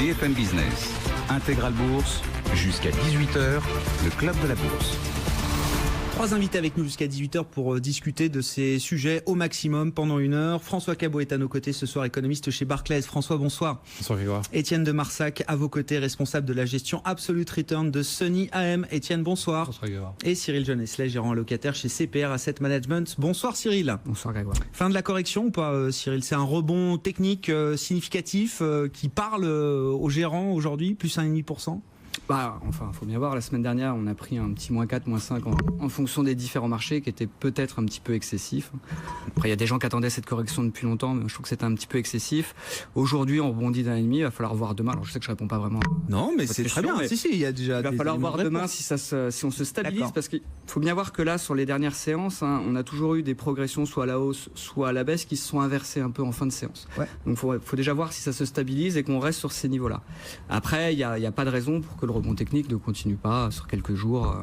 BFM Business, Intégral Bourse, jusqu'à 18h, le club de la bourse. 3 invités avec nous jusqu'à 18h pour discuter de ces sujets au maximum pendant 1 heure. François Cabot est à nos côtés ce soir, économiste chez Barclays. François, bonsoir. Bonsoir Grégoire. Étienne de Marsac, à vos côtés, responsable de la gestion Absolute Return de Sunny AM. Étienne, bonsoir. Bonsoir Grégoire. Et Cyril Jeunesse, gérant locataire chez CPR Asset Management. Bonsoir Cyril. Bonsoir Grégoire. Fin de la correction ou pas Cyril? C'est un rebond technique significatif qui parle aux gérants aujourd'hui, plus 1,5%? Enfin, faut bien voir, la semaine dernière, on a pris un petit -4, -5 en fonction des différents marchés qui étaient peut-être un petit peu excessifs. Après, il y a des gens qui attendaient cette correction depuis longtemps, mais je trouve que c'était un petit peu excessif. Aujourd'hui, on rebondit d'1,5, il va falloir voir demain. Alors, je sais que je réponds pas vraiment. Non, mais c'est très bien. Mais si, il y a déjà. Il va falloir voir demain si on se stabilise, parce qu'il faut bien voir que là, sur les dernières séances, on a toujours eu des progressions soit à la hausse, soit à la baisse, qui se sont inversées un peu en fin de séance. Ouais. Donc, faut déjà voir si ça se stabilise et qu'on reste sur ces niveaux-là. Après, il y a pas de raison pour que le rebond technique ne continue pas sur quelques jours,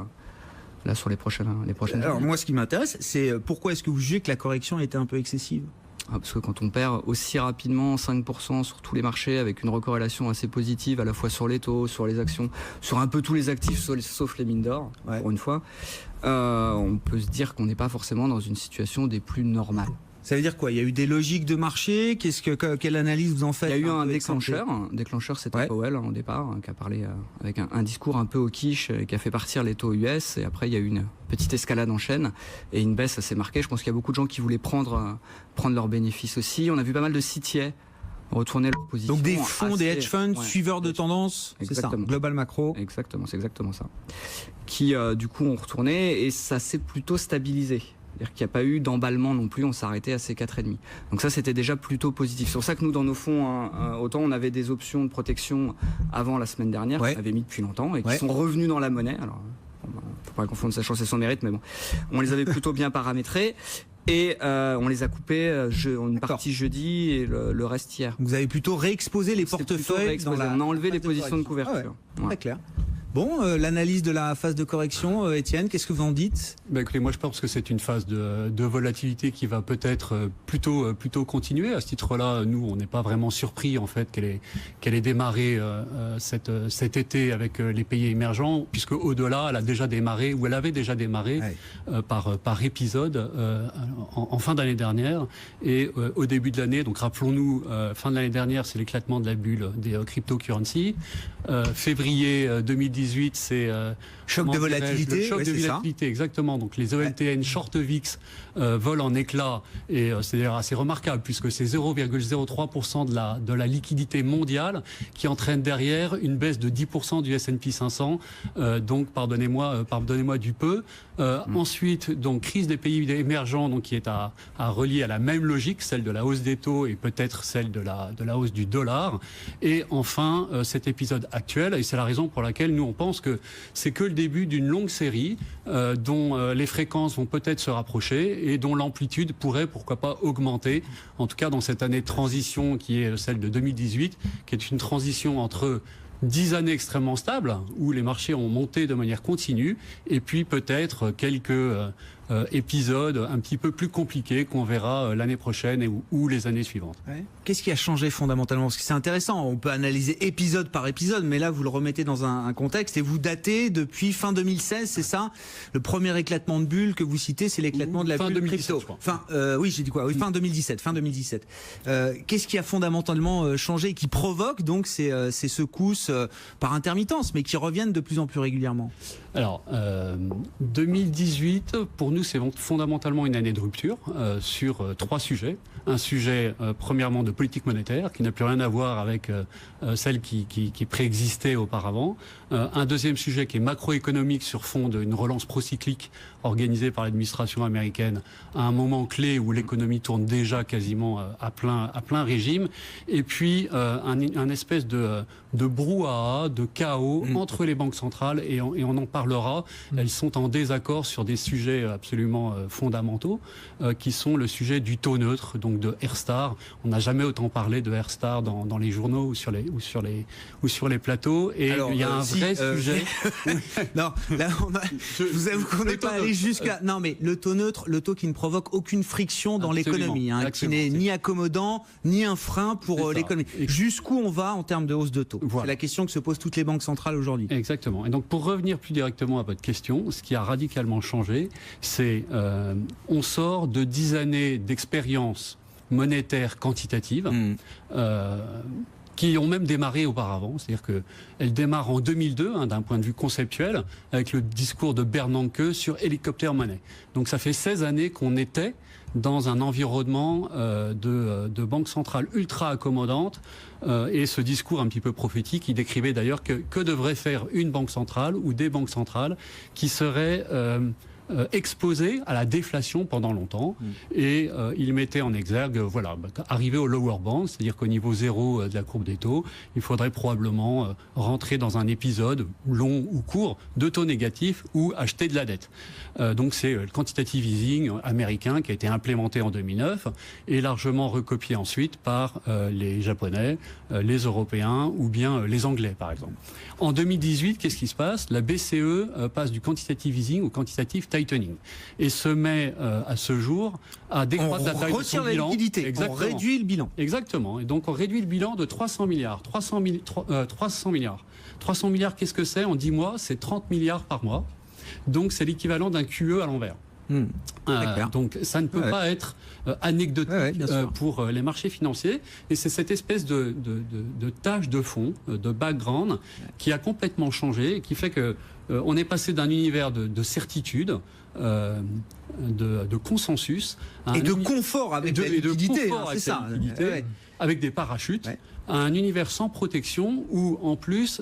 là sur les prochaines Alors journées. moi, ce qui m'intéresse, c'est pourquoi est-ce que vous jugez que la correction était un peu excessive? Parce que quand on perd aussi rapidement 5% sur tous les marchés, avec une recorrélation assez positive à la fois sur les taux, sur les actions, sur un peu tous les actifs sauf les mines d'or, pour une fois, on peut se dire qu'on n'est pas forcément dans une situation des plus normales. Ça veut dire quoi? Il y a eu des logiques de marché? Quelle analyse vous en faites? Il y a eu un déclencheur. Un déclencheur, c'était Powell au départ, qui a parlé avec un discours un peu au quiche, qui a fait partir les taux US. Et après, il y a eu une petite escalade en chaîne et une baisse assez marquée. Je pense qu'il y a beaucoup de gens qui voulaient prendre leurs bénéfices aussi. On a vu pas mal de CTA retourner leur position. Donc des fonds, des hedge funds, suiveurs de tendance, c'est ça, global macro. Exactement, c'est exactement ça. Qui, du coup, ont retourné et ça s'est plutôt stabilisé. C'est-à-dire qu'il n'y a pas eu d'emballement non plus, on s'est arrêté à ces 4,5. Donc ça, c'était déjà plutôt positif. C'est pour ça que nous, dans nos fonds, autant on avait des options de protection avant la semaine dernière, qu'on avait mis depuis longtemps, et qui sont revenus dans la monnaie. Alors, faut pas confondre sa chance et son mérite, mais bon, on les avait plutôt bien paramétrés. Et on les a coupés une partie jeudi et le reste hier. Vous avez plutôt réexposé les portefeuilles. On a enlevé les positions de couverture. Très clair. Bon, l'analyse de la phase de correction, Étienne, qu'est-ce que vous en dites? Écoutez, moi je pense que c'est une phase de volatilité qui va peut-être plutôt continuer. À ce titre-là, nous, on n'est pas vraiment surpris en fait qu'elle ait démarré cet été avec les pays émergents, puisque au-delà, elle avait déjà démarré par épisode en fin d'année dernière et au début de l'année. Donc rappelons-nous, fin de l'année dernière, c'est l'éclatement de la bulle des cryptocurrencies. Février 2018, c'est choc de volatilité. Le choc de volatilité, exactement. Donc les ELTN short VIX volent en éclats et c'est d'ailleurs assez remarquable puisque c'est 0,03% de la liquidité mondiale qui entraîne derrière une baisse de 10% du S&P 500. Donc pardonnez-moi du peu. Ensuite, donc crise des pays émergents, donc qui est à relier à la même logique, celle de la hausse des taux et peut-être celle de la hausse du dollar. Et enfin, cet épisode actuel, et c'est la raison pour laquelle nous on pense que c'est que le début d'une longue série dont les fréquences vont peut-être se rapprocher et dont l'amplitude pourrait, pourquoi pas, augmenter. En tout cas, dans cette année de transition qui est celle de 2018, qui est une transition entre 10 années extrêmement stables, où les marchés ont monté de manière continue, et puis peut-être quelques épisodes un petit peu plus compliqués qu'on verra l'année prochaine ou les années suivantes. Qu'est-ce qui a changé fondamentalement? Parce que c'est intéressant, on peut analyser épisode par épisode, mais là vous le remettez dans un contexte et vous datez depuis fin 2016, c'est ça? Le premier éclatement de bulle que vous citez, c'est l'éclatement de la bulle crypto. Oui, j'ai dit quoi? Oui, fin 2017. Qu'est-ce qui a fondamentalement changé et qui provoque donc ces secousses par intermittence, mais qui reviennent de plus en plus régulièrement? Alors, 2018, pour nous, c'est fondamentalement une année de rupture sur 3 sujets. Un sujet, premièrement, de politique monétaire, qui n'a plus rien à voir avec celle qui préexistait auparavant. Un deuxième sujet qui est macroéconomique sur fond d'une relance procyclique organisée par l'administration américaine à un moment clé où l'économie tourne déjà quasiment à plein régime. Et puis, un espèce de brouhaha, de chaos entre les banques centrales et on en parlera. Elles sont en désaccord sur des sujets absolument fondamentaux, qui sont le sujet du taux neutre, donc de R-star. On n'a jamais autant parlé de R-star dans les journaux ou sur les plateaux. Et alors, il y a un vrai sujet. Non, là, je vous avoue qu'on n'est pas allé jusqu'à. Non, mais le taux neutre, le taux qui ne provoque aucune friction dans l'économie, qui n'est ni accommodant ni un frein pour l'économie. Jusqu'où on va en termes de hausse de taux? Voilà. C'est la question que se posent toutes les banques centrales aujourd'hui. Exactement. Et donc, pour revenir plus directement à votre question, ce qui a radicalement changé, c'est on sort de 10 années d'expérience monétaire quantitative. Qui ont même démarré auparavant, c'est-à-dire qu'elles démarrent en 2002, d'un point de vue conceptuel, avec le discours de Bernanke sur hélicoptère monnaie. Donc ça fait 16 années qu'on était dans un environnement de banque centrale ultra accommodante, et ce discours un petit peu prophétique, qui décrivait d'ailleurs que devrait faire une banque centrale ou des banques centrales qui seraient exposé à la déflation pendant longtemps, et il mettait en exergue, arriver au lower band, c'est-à-dire qu'au niveau zéro de la courbe des taux, il faudrait probablement rentrer dans un épisode long ou court de taux négatifs ou acheter de la dette. Donc c'est le quantitative easing américain qui a été implémenté en 2009 et largement recopié ensuite par les Japonais, les Européens ou bien les Anglais par exemple. En 2018, qu'est-ce qui se passe? La BCE passe du quantitative easing au quantitative tightening et se met à ce jour à décroître la taille de son bilan. On retire la liquidité, on réduit le bilan. Exactement. Et donc on réduit le bilan de 300 milliards. 300 milliards. 300 milliards, qu'est-ce que c'est? En 10 mois, c'est 30 milliards par mois. Donc c'est l'équivalent d'un QE à l'envers. Donc ça ne peut pas être anecdotique pour les marchés financiers, et c'est cette espèce de tâche de fond, de background qui a complètement changé et qui fait que on est passé d'un univers de certitude, de consensus et de confort avec la liquidité, c'est ça, avec des parachutes, à un univers sans protection où en plus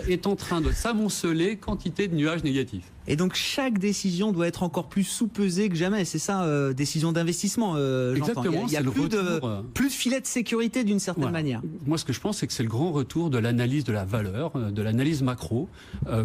est en train de s'amonceler quantité de nuages négatifs. Et donc chaque décision doit être encore plus sous-pesée que jamais. C'est ça, décision d'investissement. Exactement. Il y a plus de filet de sécurité d'une certaine manière. Moi, ce que je pense, c'est que c'est le grand retour de l'analyse de la valeur, de l'analyse macro,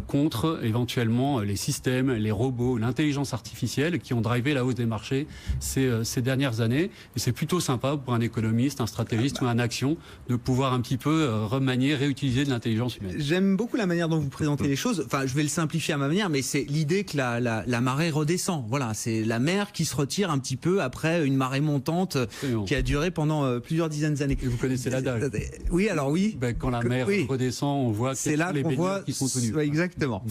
contre éventuellement les systèmes, les robots, l'intelligence artificielle qui ont drivé la hausse des marchés ces dernières années. Et c'est plutôt sympa pour un économiste, un stratégiste ou un action de pouvoir un petit peu remanier, réutiliser de l'intelligence humaine. J'aime beaucoup la manière dont vous présentez les choses. Enfin, je vais le simplifier à ma manière, mais c'est l'idée que la marée redescend. Voilà, c'est la mer qui se retire un petit peu après une marée montante qui a duré pendant plusieurs dizaines d'années. Et vous connaissez l'adage. Oui, alors oui. Quand la mer redescend, on voit c'est là qu'on voit qui sont tenus. Exactement.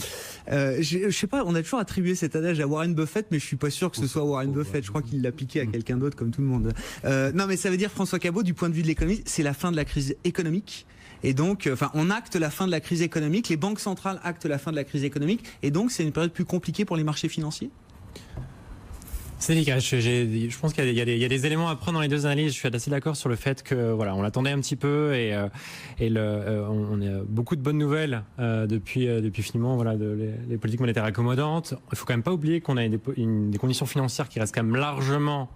Je sais pas, on a toujours attribué cet adage à Warren Buffett, mais je suis pas sûr que ce soit Warren Buffett. Je crois qu'il l'a piqué à quelqu'un d'autre, comme tout le monde. Non, mais ça veut dire, François Cabot, du point de vue de l'économie, c'est la fin de la crise économique. Et donc, on acte la fin de la crise économique, les banques centrales actent la fin de la crise économique, et donc c'est une période plus compliquée pour les marchés financiers? C'est délicat. Je pense qu'il y a des éléments à prendre dans les deux analyses. Je suis assez d'accord sur le fait que on l'attendait un petit peu et on a beaucoup de bonnes nouvelles depuis finalement les politiques monétaires accommodantes. Il faut quand même pas oublier qu'on a des conditions financières qui restent quand même largement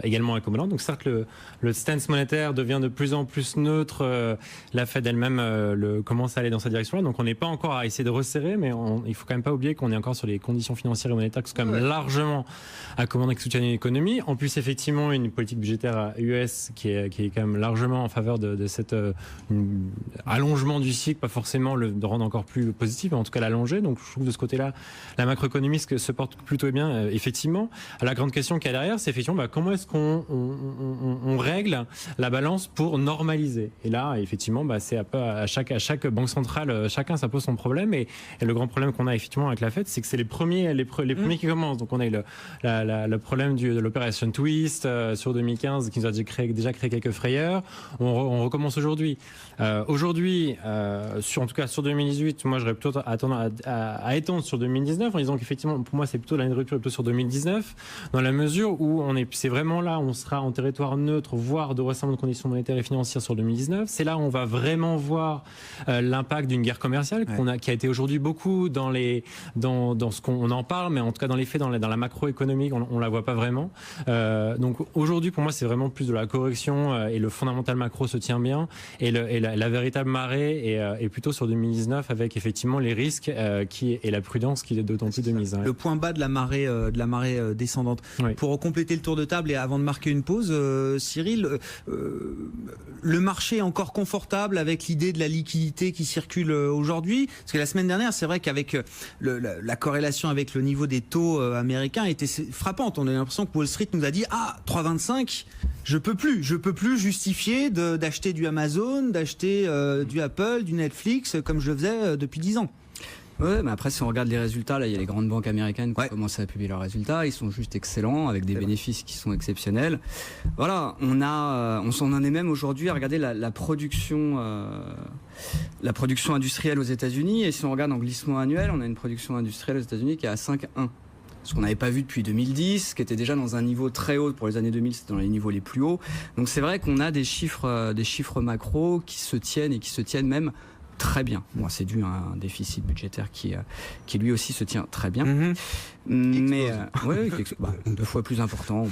également accommodante. Donc certes, le stance monétaire devient de plus en plus neutre. La Fed elle-même commence à aller dans cette direction-là. Donc on n'est pas encore à essayer de resserrer, mais il faut quand même pas oublier qu'on est encore sur les conditions financières et monétaires qui sont quand même largement accommodantes et qui soutiennent l'économie. En plus, effectivement, une politique budgétaire US qui est quand même largement en faveur de cet allongement du cycle, pas forcément de rendre encore plus positif, mais en tout cas l'allonger. Donc je trouve de ce côté-là, la macroéconomie se porte plutôt bien, effectivement. La grande question qu'il y a derrière, c'est effectivement comment est-ce qu'on règle la balance pour normaliser. Et là, effectivement, c'est à chaque banque centrale, chacun s'impose son problème. Et le grand problème qu'on a effectivement avec la Fed, c'est que c'est les premiers qui commencent. Donc on a eu le problème de l'opération Twist sur 2015 qui nous a déjà créé quelques frayeurs. On recommence aujourd'hui. En tout cas sur 2018, moi j'aurais plutôt à étendre sur 2019 en disant qu'effectivement, pour moi, c'est plutôt l'année de rupture plutôt sur 2019, dans la mesure où on est c'est vraiment là où on sera en territoire neutre, voire de resserrement de conditions monétaires et financières sur 2019. C'est là où on va vraiment voir l'impact d'une guerre commerciale qui a été aujourd'hui beaucoup dans ce qu'on en parle, mais en tout cas dans les faits, dans la macroéconomique, on la voit pas vraiment. Donc aujourd'hui, pour moi, c'est vraiment plus de la correction et le fondamental macro se tient bien et la véritable marée est plutôt sur 2019 avec effectivement les risques et la prudence qui est d'autant plus de mise. Le point bas de la marée descendante. Oui. Pour compléter le tour de table et avant de marquer une pause, Cyril, le marché est encore confortable avec l'idée de la liquidité qui circule aujourd'hui, parce que la semaine dernière, c'est vrai qu'avec la corrélation avec le niveau des taux américains était frappante. On a l'impression que Wall Street nous a dit 3,25, je peux plus justifier d'acheter du Amazon, d'acheter du Apple, du Netflix comme je le faisais depuis 10 ans. Ouais, mais après, si on regarde les résultats, là, il y a les grandes banques américaines qui ont commencé à publier leurs résultats. Ils sont juste excellents, avec des bénéfices qui sont exceptionnels. Voilà, on s'en en est même aujourd'hui à regarder la production industrielle aux États-Unis. Et si on regarde en glissement annuel, on a une production industrielle aux États-Unis qui est à 5,1. Ce qu'on n'avait pas vu depuis 2010, qui était déjà dans un niveau très haut pour les années 2000, c'était dans les niveaux les plus hauts. Donc c'est vrai qu'on a des chiffres macro qui se tiennent et qui se tiennent même très bien. Bon, c'est dû à un déficit budgétaire qui lui aussi se tient très bien. Mais oui, 2 fois plus important.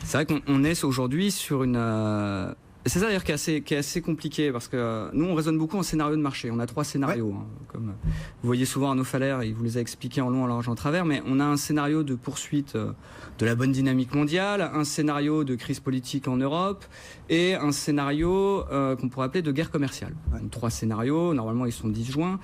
C'est vrai qu'on est aujourd'hui sur une... C'est ça d'ailleurs qui est assez compliqué parce que nous on raisonne beaucoup en scénario de marché. On a 3 scénarios. Comme vous voyez souvent Arnaud Faller, il vous les a expliqués en long, en large, en travers. Mais on a un scénario de poursuite de la bonne dynamique mondiale, un scénario de crise politique en Europe et un scénario qu'on pourrait appeler de guerre commerciale. Donc, 3 scénarios, normalement ils sont disjoints.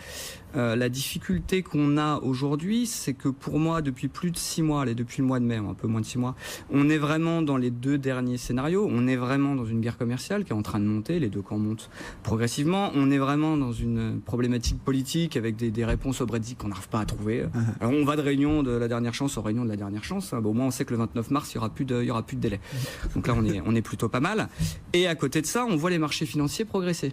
La difficulté qu'on a aujourd'hui, c'est que pour moi, depuis plus de 6 mois, depuis le mois de mai, un peu moins de 6 mois, on est vraiment dans les 2 derniers scénarios. On est vraiment dans une guerre commerciale qui est en train de monter, les 2 camps montent progressivement. On est vraiment dans une problématique politique avec des réponses au Brexit qu'on n'arrive pas à trouver. Alors on va de réunion de la dernière chance en réunion de la dernière chance. Au moins on sait que le 29 mars, il n'y aura plus de délai. Donc là, on est plutôt pas mal. Et à côté de ça, on voit les marchés financiers progresser.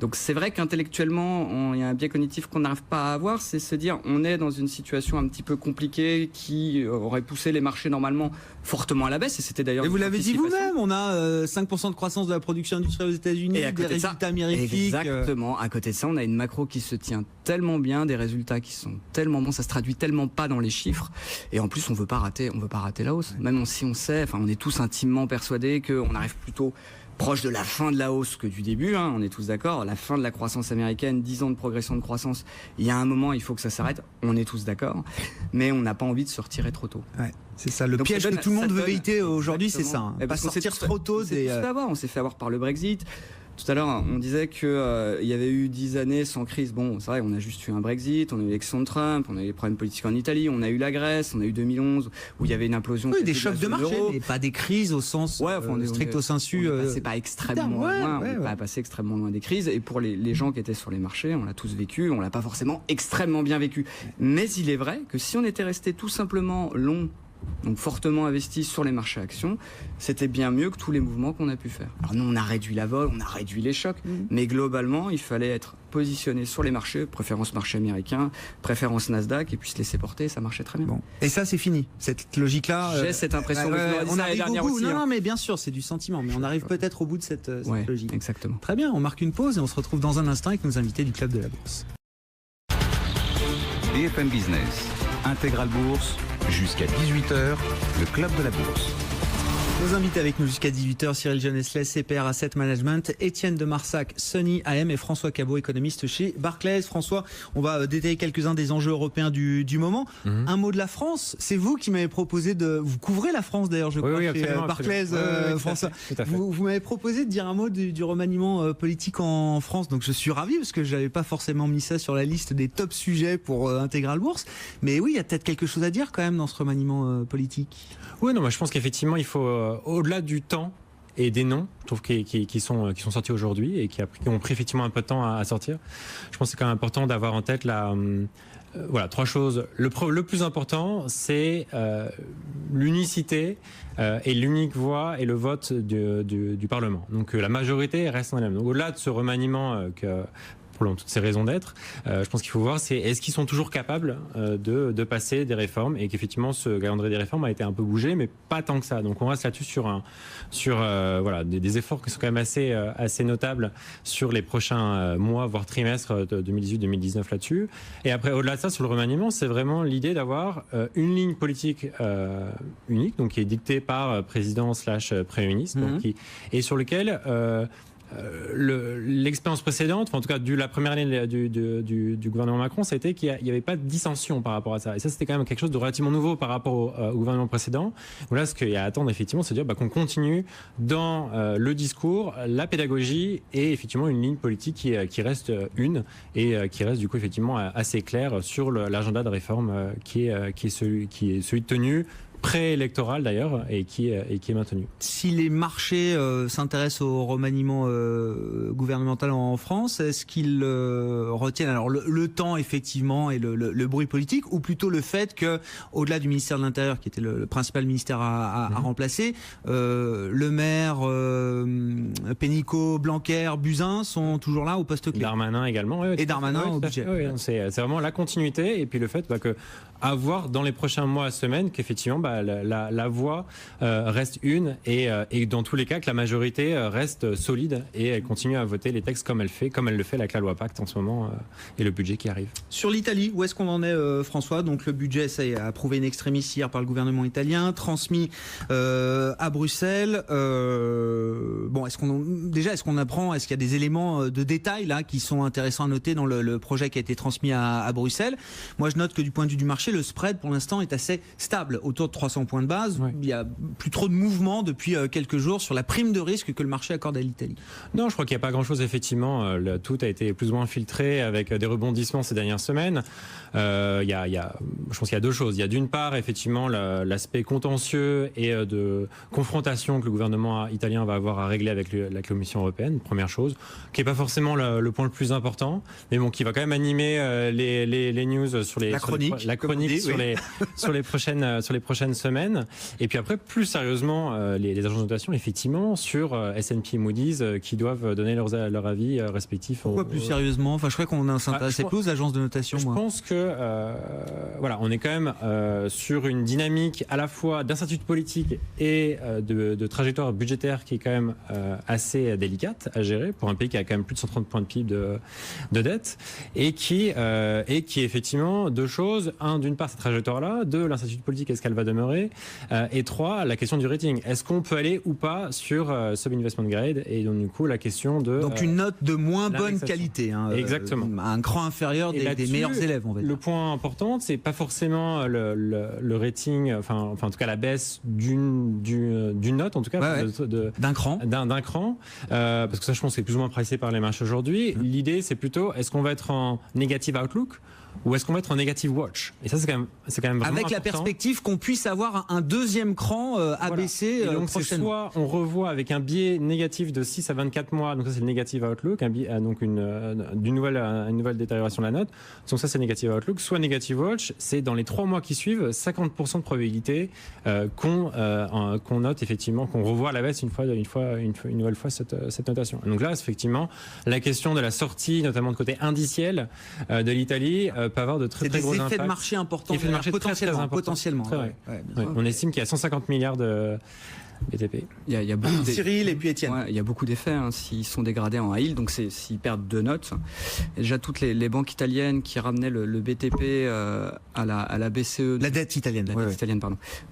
Donc c'est vrai qu'intellectuellement, il y a un biais cognitif qu'on n'arrive pas à avoir, c'est se dire on est dans une situation un petit peu compliquée qui aurait poussé les marchés normalement fortement à la baisse. Et c'était d'ailleurs. Et vous l'avez dit vous-même, on a 5% de croissance de la production industrielle aux États-Unis, des résultats mirifiques. Exactement. À côté de ça, on a une macro qui se tient tellement bien, des résultats qui sont tellement bons, ça se traduit tellement pas dans les chiffres. Et en plus, on veut pas rater la hausse. Même si on sait, on est tous intimement persuadés qu'on arrive plutôt proche de la fin de la hausse que du début, on est tous d'accord, la fin de la croissance américaine, 10 ans de progression de croissance, il y a un moment, il faut que ça s'arrête, on est tous d'accord, mais on n'a pas envie de se retirer trop tôt. Ouais, c'est ça, le piège que tout le monde veut éviter aujourd'hui, c'est ça, pas sortir trop tôt. On s'est fait avoir par le Brexit. Tout à l'heure, on disait qu'il y avait eu 10 années sans crise. Bon, c'est vrai, on a juste eu un Brexit, on a eu l'élection de Trump, on a eu les problèmes politiques en Italie, on a eu la Grèce, on a eu 2011, où il y avait une implosion. Oui, des chocs de marché, mais pas des crises au sens stricto sensu. C'est pas extrêmement loin, on n'est pas passé extrêmement loin des crises. Et pour les gens qui étaient sur les marchés, on l'a tous vécu, on l'a pas forcément extrêmement bien vécu. Mais il est vrai que si on était resté tout simplement long, donc fortement investi sur les marchés actions, c'était bien mieux que tous les mouvements qu'on a pu faire. Alors nous, on a réduit la vol, on a réduit les chocs, mais globalement, il fallait être positionné sur les marchés, préférence marché américain, préférence Nasdaq, et puis se laisser porter, ça marchait très bien. Bon. Et ça, c'est fini, cette logique-là. J'ai cette impression. On arrive au bout. Non, mais bien sûr, c'est du sentiment, mais on arrive peut-être au bout de cette logique. Exactement. Très bien, on marque une pause et on se retrouve dans un instant avec nos invités du Club de la Bourse. BFM Business, Intégral Bourse, jusqu'à 18h, le Club de la Bourse. Nos invités avec nous jusqu'à 18h, Cyril Jeunesse, CPR Asset Management, Étienne de Marsac, Sunny AM et François Cabot, économiste chez Barclays. François, on va détailler quelques-uns des enjeux européens du moment. Un mot de la France, c'est vous qui m'avez proposé vous couvrez la France d'ailleurs, je crois, chez Barclays, François. Vous m'avez proposé de dire un mot du remaniement politique en France, donc je suis ravi parce que je n'avais pas forcément mis ça sur la liste des top sujets pour Intégral Bourse. Mais oui, il y a peut-être quelque chose à dire quand même dans ce remaniement politique. Oui, non, moi je pense qu'effectivement il faut, au-delà du temps et des noms, je trouve qui sont sortis aujourd'hui et qui ont pris effectivement un peu de temps à sortir, je pense que c'est quand même important d'avoir en tête voilà, 3 choses. Le plus important, c'est l'unicité et l'unique voix et le vote du Parlement. Donc la majorité reste en elle-même. Donc au-delà de ce remaniement pour toutes ces raisons d'être. Je pense qu'il faut voir, c'est est-ce qu'ils sont toujours capables de passer des réformes, et qu'effectivement ce calendrier des réformes a été un peu bougé, mais pas tant que ça. Donc on reste là-dessus sur des efforts qui sont quand même assez notables sur les prochains mois, voire trimestres de 2018-2019 là-dessus. Et après, au-delà de ça, sur le remaniement, c'est vraiment l'idée d'avoir une ligne politique unique, donc qui est dictée par président/Premier ministre, et sur lequel l'expérience précédente, en tout cas la première année du gouvernement Macron, ça a été qu'il n'y avait pas de dissension par rapport à ça. Et ça, c'était quand même quelque chose de relativement nouveau par rapport au gouvernement précédent. Voilà, ce qu'il y a à attendre, effectivement, c'est de dire qu'on continue dans le discours, la pédagogie et effectivement une ligne politique qui reste une et qui reste du coup effectivement assez claire sur l'agenda de réforme qui est celui de tenue préélectoral d'ailleurs et qui est maintenu. Si les marchés s'intéressent au remaniement gouvernemental en France, est-ce qu'ils retiennent alors le temps effectivement et le bruit politique, ou plutôt le fait que, au-delà du ministère de l'Intérieur qui était le principal ministère à remplacer, le maire, Pénicaud, Blanquer, Buzyn sont toujours là au poste clé. Darmanin également. Et Darmanin au budget. C'est vraiment la continuité, et puis le fait que avoir dans les prochains mois, semaines, qu'effectivement la voix reste une, et dans tous les cas que la majorité reste solide et elle continue à voter les textes comme elle le fait avec la loi Pacte en ce moment et le budget qui arrive. Sur l'Italie, où est-ce qu'on en est, François? Donc le budget, ça est approuvé in extremis hier par le gouvernement italien, transmis à Bruxelles. Est-ce qu'il y a des éléments de détail là qui sont intéressants à noter dans le projet qui a été transmis à Bruxelles? Moi, je note que du point de vue du marché, le spread pour l'instant est assez stable, autour de 300 points de base. Il n'y a plus trop de mouvement depuis quelques jours sur la prime de risque que le marché accorde à l'Italie. Non, je crois qu'il n'y a pas grand-chose, effectivement. Tout a été plus ou moins filtré avec des rebondissements ces dernières semaines. Je pense qu'il y a deux choses. Il y a d'une part, effectivement, l'aspect contentieux et de confrontation que le gouvernement italien va avoir à régler avec la Commission européenne, première chose, qui n'est pas forcément le point le plus important, mais qui va quand même animer les news sur la chronique sur les prochaines semaines. Et puis après, plus sérieusement, les agences de notation, effectivement, sur S&P et Moody's qui doivent donner leur avis respectif. Pourquoi plus sérieusement? Enfin, je crois qu'on s'intéressait plus aux agences de notation. Je pense que on est quand même sur une dynamique à la fois d'incertitude politique et de trajectoire budgétaire qui est quand même assez délicate à gérer pour un pays qui a quand même plus de 130 points de PIB de dette, et qui effectivement deux choses. D'une part, cette trajectoire-là. Deux, l'incertitude politique, est-ce qu'elle va demeurer? Et trois, la question du rating. Est-ce qu'on peut aller ou pas sur sub-investment grade? Et donc, du coup, la question de... Donc, une note de moins bonne qualité. Exactement. Un cran inférieur des meilleurs élèves, on va dire. Le point important, c'est pas forcément le rating, en tout cas la baisse d'une note, en tout cas. D'un cran. D'un cran. Parce que ça, je pense, c'est plus ou moins pricé par les marchés aujourd'hui. L'idée, c'est plutôt, est-ce qu'on va être en negative outlook ou est-ce qu'on va être en negative watch? Et ça, c'est quand même vraiment avec important. La perspective qu'on puisse avoir un deuxième cran abaissé donc c'est soit on revoit avec un biais négatif de 6 à 24 mois, donc ça c'est le negative outlook, donc une nouvelle détérioration de la note, donc ça c'est negative outlook, soit negative watch, c'est dans les 3 mois qui suivent 50% de probabilité qu'on note effectivement, qu'on revoit à la baisse une nouvelle fois cette notation. Donc là, effectivement, la question de la sortie, notamment de côté indiciel de l'Italie, peut avoir de très gros impacts. Des effets de marché importants, potentiellement. On estime qu'il y a 150 milliards de BTP. Il y a beaucoup Cyril et puis Étienne. Il y a beaucoup d'effets s'ils sont dégradés en high yield, donc s'ils perdent 2 notes. Et déjà, toutes les banques italiennes qui ramenaient le BTP à la BCE, la dette italienne,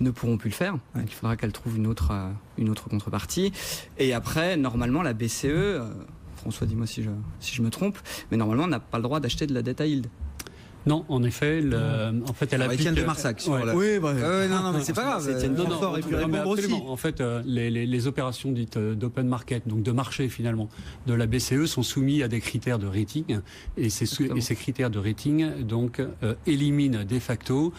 ne pourront plus le faire. Donc, il faudra qu'elle trouve une autre contrepartie. Et après, normalement, la BCE, François, dis-moi si je me trompe, mais normalement, on n'a pas le droit d'acheter de la dette à yield. Non, en effet, en fait, elle applique... Étienne de Marsac. Non, mais c'est pas grave. En fait, les opérations dites d'open market, donc de marché finalement, de la BCE sont soumises à des critères de rating, et ces critères de rating donc éliminent de facto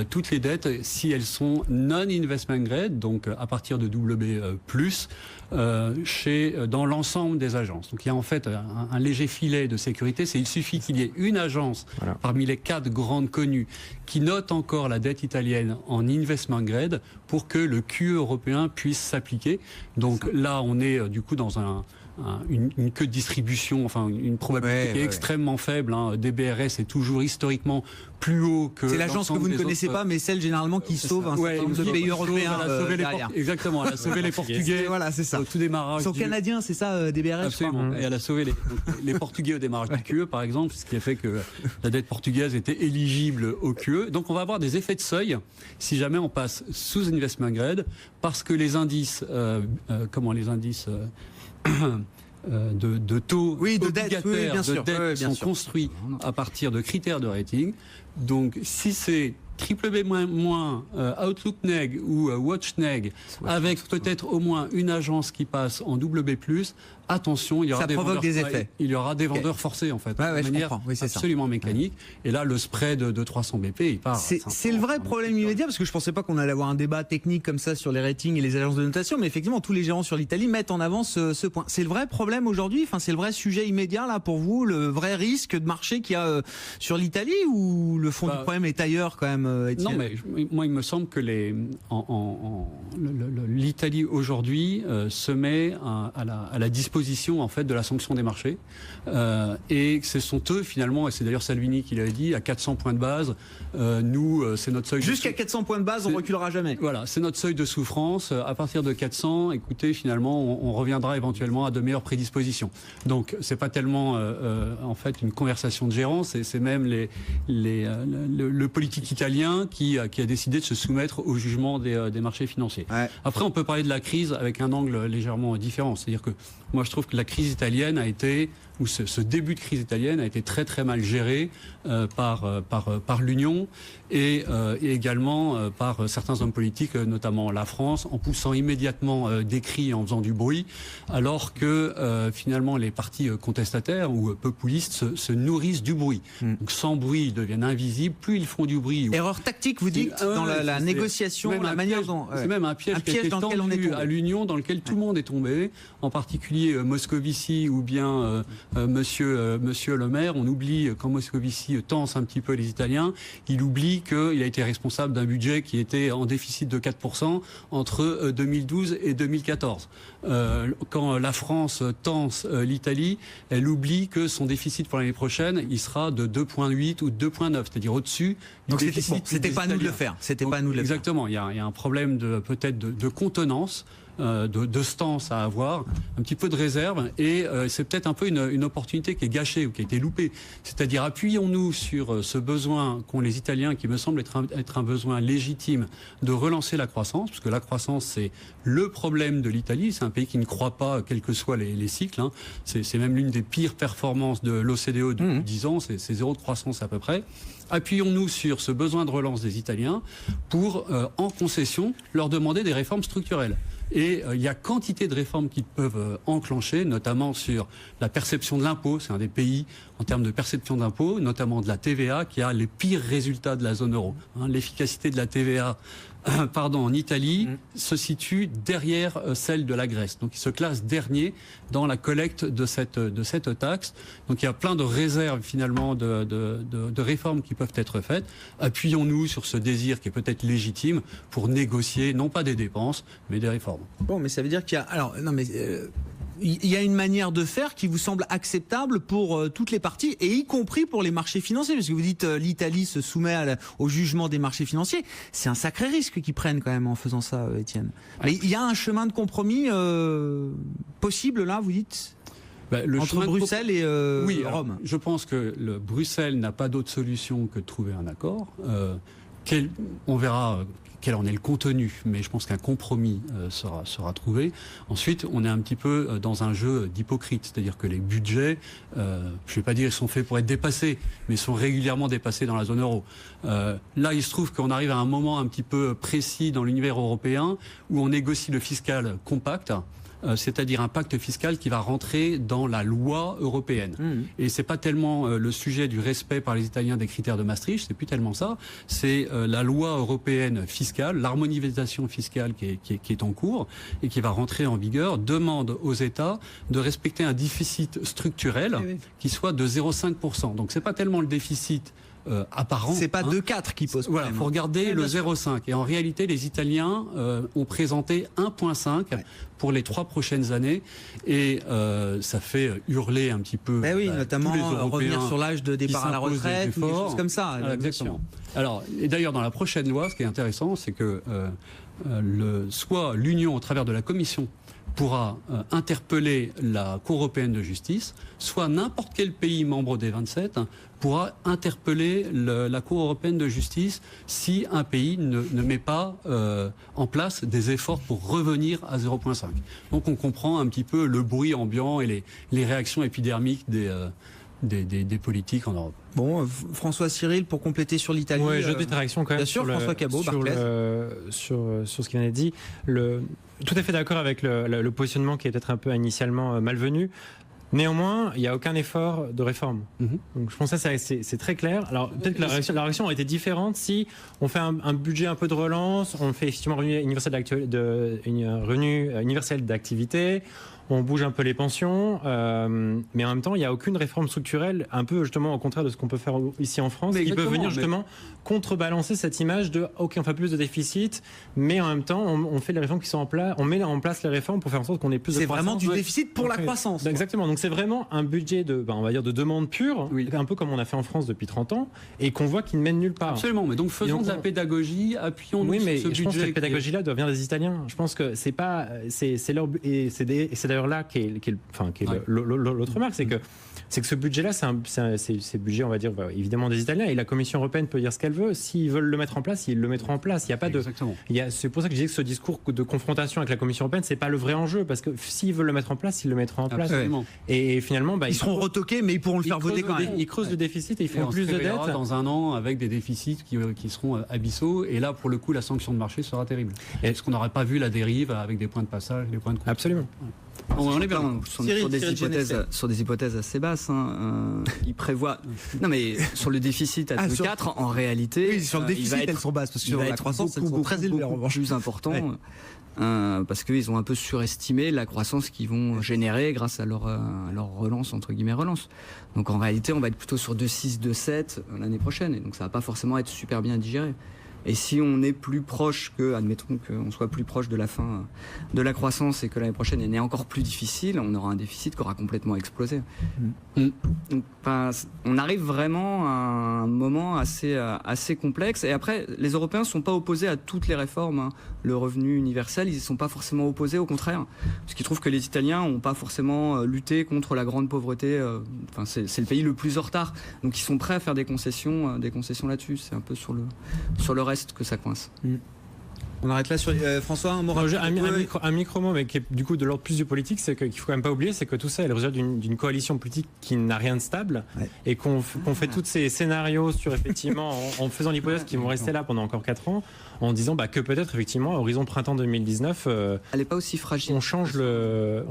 toutes les dettes si elles sont non-investment grade, donc à partir de WB+, dans l'ensemble des agences. Donc il y a en fait un léger filet de sécurité, il suffit qu'il y ait une agence parmi les 4 grandes connues qui note encore la dette italienne en investment grade pour que le QE européen puisse s'appliquer. Donc là, on est du coup dans une queue de distribution, enfin une probabilité qui est extrêmement faible. DBRS est toujours historiquement plus haut que... C'est l'agence que vous ne connaissez pas, mais celle généralement qui sauve un certain nombre de pays européens derrière. Exactement, elle a sauvé les Portugais. Voilà, c'est ça. Au tout démarrage. Ils sont canadiens, c'est ça, DBRS. Absolument. Et elle a sauvé les Portugais au démarrage du QE, par exemple, ce qui a fait que la dette portugaise était éligible au QE. Donc on va avoir des effets de seuil si jamais on passe sous investment grade, parce que les indices, de taux obligataires de dette sont construits à partir de critères de rating. Donc si c'est triple B moins, Outlook neg ou Watch neg, avec peut-être au moins une agence qui passe en double B+, attention, il y aura des effets. Il y aura des vendeurs forcés en fait, de manière absolument mécanique. Et là, le spread de 300 BP, il part. C'est le vrai problème immédiat, parce que je pensais pas qu'on allait avoir un débat technique comme ça sur les ratings et les agences de notation, mais effectivement, tous les gérants sur l'Italie mettent en avant ce point. C'est le vrai problème aujourd'hui. Enfin, c'est le vrai sujet immédiat là pour vous, le vrai risque de marché qu'il y a sur l'Italie, ou le fond du problème est ailleurs quand même, Étienne? Non, mais moi, il me semble que l'Italie aujourd'hui se met à la disposition en fait de la sanction des marchés, et ce sont eux finalement, et c'est d'ailleurs Salvini qui l'a dit, à 400 points de base, c'est notre seuil. Jusqu'à 400 points de base, on reculera jamais. Voilà, c'est notre seuil de souffrance. À partir de 400, écoutez, finalement, on reviendra éventuellement à de meilleures prédispositions. Donc, c'est pas tellement en fait une conversation de gérants, c'est même le politique italien qui a décidé de se soumettre au jugement des marchés financiers. Ouais. Après, on peut parler de la crise avec un angle légèrement différent. C'est-à-dire que moi, je trouve que la crise italienne ce début de crise italienne a été très très mal géré par l'Union et également par certains hommes politiques, notamment la France, en poussant immédiatement des cris et en faisant du bruit, alors que finalement les partis contestataires ou populistes se nourrissent du bruit. Donc sans bruit, ils deviennent invisibles. Plus ils font du bruit... Erreur tactique, vous dites, dans la négociation, la manière dont... C'est même un piège qui a été tendu à l'Union, dans lequel tout le monde est tombé, en particulier Moscovici ou bien... Monsieur le maire. On oublie, quand Moscovici tense un petit peu les Italiens, il oublie qu'il a été responsable d'un budget qui était en déficit de 4% entre 2012 et 2014. Quand la France tense l'Italie, elle oublie que son déficit pour l'année prochaine, il sera de 2,8 ou 2,9, c'est-à-dire au-dessus du déficit. C'était pas à nous de le faire. Exactement. Il y a un problème peut-être de contenance. De stance à avoir, un petit peu de réserve, et c'est peut-être un peu une opportunité qui est gâchée ou qui a été loupée. C'est-à-dire, appuyons-nous sur ce besoin qu'ont les Italiens, qui me semble être un besoin légitime de relancer la croissance, parce que la croissance, c'est le problème de l'Italie. C'est un pays qui ne croit pas, quels que soient les cycles. C'est même l'une des pires performances de l'OCDE depuis 10 ans, c'est zéro de croissance à peu près. Appuyons-nous sur ce besoin de relance des Italiens pour, en concession, leur demander des réformes structurelles. Et il y a quantité de réformes qu'ils peuvent enclencher, notamment sur la perception de l'impôt. C'est un des pays, en termes de perception d'impôt, notamment de la TVA, qui a les pires résultats de la zone euro. L'efficacité de la TVA en Italie se situe derrière celle de la Grèce. Donc il se classe dernier dans la collecte de cette taxe. Donc il y a plein de réserves finalement de réformes qui peuvent être faites. Appuyons-nous sur ce désir qui est peut-être légitime pour négocier non pas des dépenses mais des réformes. Bon, mais ça veut dire qu'il y a... Alors, non mais... Il y a une manière de faire qui vous semble acceptable pour toutes les parties, et y compris pour les marchés financiers, parce que vous dites l'Italie se soumet au jugement des marchés financiers. C'est un sacré risque qu'ils prennent quand même en faisant ça, Étienne. Mais il y a un chemin de compromis possible là, vous dites, entre Bruxelles et Rome. Alors, je pense que Bruxelles n'a pas d'autre solution que de trouver un accord. On verra quel en est le contenu, mais je pense qu'un compromis sera trouvé. Ensuite, on est un petit peu dans un jeu d'hypocrite, c'est-à-dire que les budgets, je ne vais pas dire qu'ils sont faits pour être dépassés, mais sont régulièrement dépassés dans la zone euro. Là, il se trouve qu'on arrive à un moment un petit peu précis dans l'univers européen où on négocie le fiscal compact, c'est-à-dire un pacte fiscal qui va rentrer dans la loi européenne. Et c'est pas tellement le sujet du respect par les Italiens des critères de Maastricht, c'est plus tellement ça, c'est la loi européenne fiscale, l'harmonisation fiscale qui est en cours et qui va rentrer en vigueur, demande aux États de respecter un déficit structurel qui soit de 0,5%. Donc c'est pas tellement le déficit apparent. C'est pas 2,4 qui pose Voilà, problème. il faut regarder le 0,5. Et en réalité, les Italiens ont présenté 1,5 pour les 3 prochaines années. Et ça fait hurler un petit peu. Oui, tous les notamment Européens revenir sur l'âge de départ à la s'imposent des retraite, ou des efforts. choses comme ça. Voilà, exactement. Alors, et d'ailleurs, dans la prochaine loi, ce qui est intéressant, c'est que soit l'Union, au travers de la Commission, pourra interpeller la Cour européenne de justice, soit n'importe quel pays membre des 27 pourra interpeller la Cour européenne de justice si un pays ne met pas en place des efforts pour revenir à 0,5. Donc on comprend un petit peu le bruit ambiant et les réactions épidermiques des politiques en Europe. Bon, François Cyril, pour compléter sur l'Italie. Oui, j'ai des réactions quand même. Bien sûr, François Cabot, sur, Barclays. sur ce qui vient d'être dit. Tout à fait d'accord avec le positionnement qui est peut-être un peu initialement malvenu. Néanmoins, il n'y a aucun effort de réforme. Donc, je pense que ça, c'est très clair. Alors, peut-être que la réaction aurait été différente si on fait un budget un peu de relance, on fait effectivement un revenu universel d'activité, on bouge un peu les pensions, mais en même temps, il n'y a aucune réforme structurelle, un peu justement au contraire de ce qu'on peut faire ici en France, qui peut venir justement contrebalancer cette image de OK, on fait plus de déficit, mais en même temps, on fait les réformes qui sont en place, on met en place les réformes pour faire en sorte qu'on ait plus de croissance. C'est vraiment du déficit pour la croissance. Exactement, donc c'est vraiment un budget on va dire de demande pure, un peu comme on a fait en France depuis 30 ans, et qu'on voit qu'il ne mène nulle part. Absolument, mais donc faisons de la pédagogie, appuyons-nous sur ce budget. Je pense que cette pédagogie-là doit venir des Italiens. Je pense que c'est leur, et c'est d'ailleurs là qui est l'autre remarque, c'est que ce budget-là, c'est budget, on va dire, évidemment des Italiens, et la Commission européenne peut dire ce qu'elle veut. S'ils veulent le mettre en place, ils le mettront en place. Il y a pas c'est pour ça que je disais que ce discours de confrontation avec la Commission européenne, c'est pas le vrai enjeu, parce que s'ils veulent le mettre en place, ils le mettront en place. Et finalement, ils seront retoqués, mais ils pourront le faire voter quand même. Ils creusent le déficit et ils font plus de dettes. Dans un an, avec des déficits qui seront abyssaux, et là, pour le coup, la sanction de marché sera terrible. Parce qu'on n'aurait pas vu la dérive avec des points de passage, des points de compte. Absolument. On est bien sur des hypothèses assez basses. Ils prévoient. Non, mais sur le déficit à 2,4, en réalité. Oui, sur le déficit, elles sont basses, parce que sur la croissance, elles sont très élevées en revanche. Plus important. Parce qu'ils ont un peu surestimé la croissance qu'ils vont générer grâce à leur relance, entre guillemets, relance. Donc en réalité, on va être plutôt sur 2,6, 2,7 l'année prochaine. Et donc ça va pas forcément être super bien digéré. Et si on est plus proche admettons qu'on soit plus proche de la fin de la croissance et que l'année prochaine elle est encore plus difficile, on aura un déficit qui aura complètement explosé. Donc, on arrive vraiment à un moment assez complexe. Et après, les Européens ne sont pas opposés à toutes les réformes. Le revenu universel, ils ne sont pas forcément opposés, au contraire. Parce qu'ils trouvent que les Italiens n'ont pas forcément lutté contre la grande pauvreté. C'est le pays le plus en retard. Donc ils sont prêts à faire des concessions là-dessus. C'est un peu sur le reste que ça coince. On arrête là sur François, un mot un micro-mot, mais qui est du coup de l'ordre plus du politique, c'est qu'il faut quand même pas oublier, c'est que tout ça est le résultat d'une coalition politique qui n'a rien de stable, et qu'on fait tous ces scénarios sur effectivement en faisant l'hypothèse qu'ils vont rester là pendant encore 4 ans, en disant que peut-être effectivement à horizon printemps 2019, elle n'est pas aussi fragile. On change le.